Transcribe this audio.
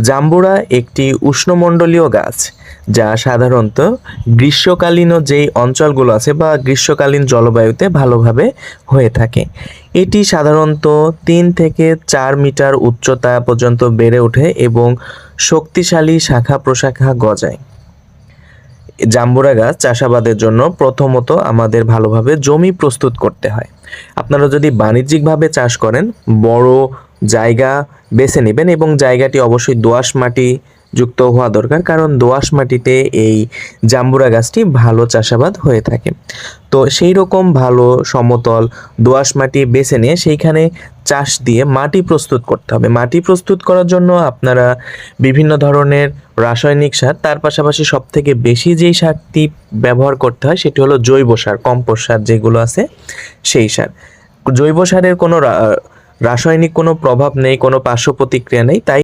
জাম্বুরা একটি উষ্ণমণ্ডলীয় গাছ, যা সাধারণত গ্রীষ্মকালীন যেই অঞ্চলগুলো আছে বা গ্রীষ্মকালীন জলবায়ুতে ভালোভাবে হয়ে থাকে। এটি সাধারণত 3 থেকে 4 মিটার উচ্চতা পর্যন্ত বেড়ে ওঠে এবং শক্তিশালী শাখা প্রশাখা গজায়। জাম্বুরা গাছ চাষাবাদের জন্য প্রথমত আমাদের ভালোভাবে জমি প্রস্তুত করতে হয়। আপনারা যদি বাণিজ্যিকভাবে চাষ করেন, বড় জায়গা বেছে নেবেন এবং জায়গাটি অবশ্যই দোআঁশ মাটি যুক্ত হওয়া দরকার, কারণ দোআঁশ মাটিতে এই জাম্বুরা গাছটি ভালো চাষাবাদ হয়ে থাকে। তো সেই রকম ভালো সমতল দোআঁশ মাটি বেছে নিয়ে সেইখানে চাষ দিয়ে মাটি প্রস্তুত করতে হবে। মাটি প্রস্তুত করার জন্য আপনারা বিভিন্ন ধরনের রাসায়নিক সার, তার পাশাপাশি সবথেকে বেশি যেই সারটি ব্যবহার করতে হয় সেটি হলো জৈব সার, কম্পোস্ট সার যেগুলো আছে সেই সার। জৈব সারের কোনো রাসায়নিক কোনো প্রভাব নেই, কোনো পার্শ্ব প্রতিক্রিয়া নেই, তাই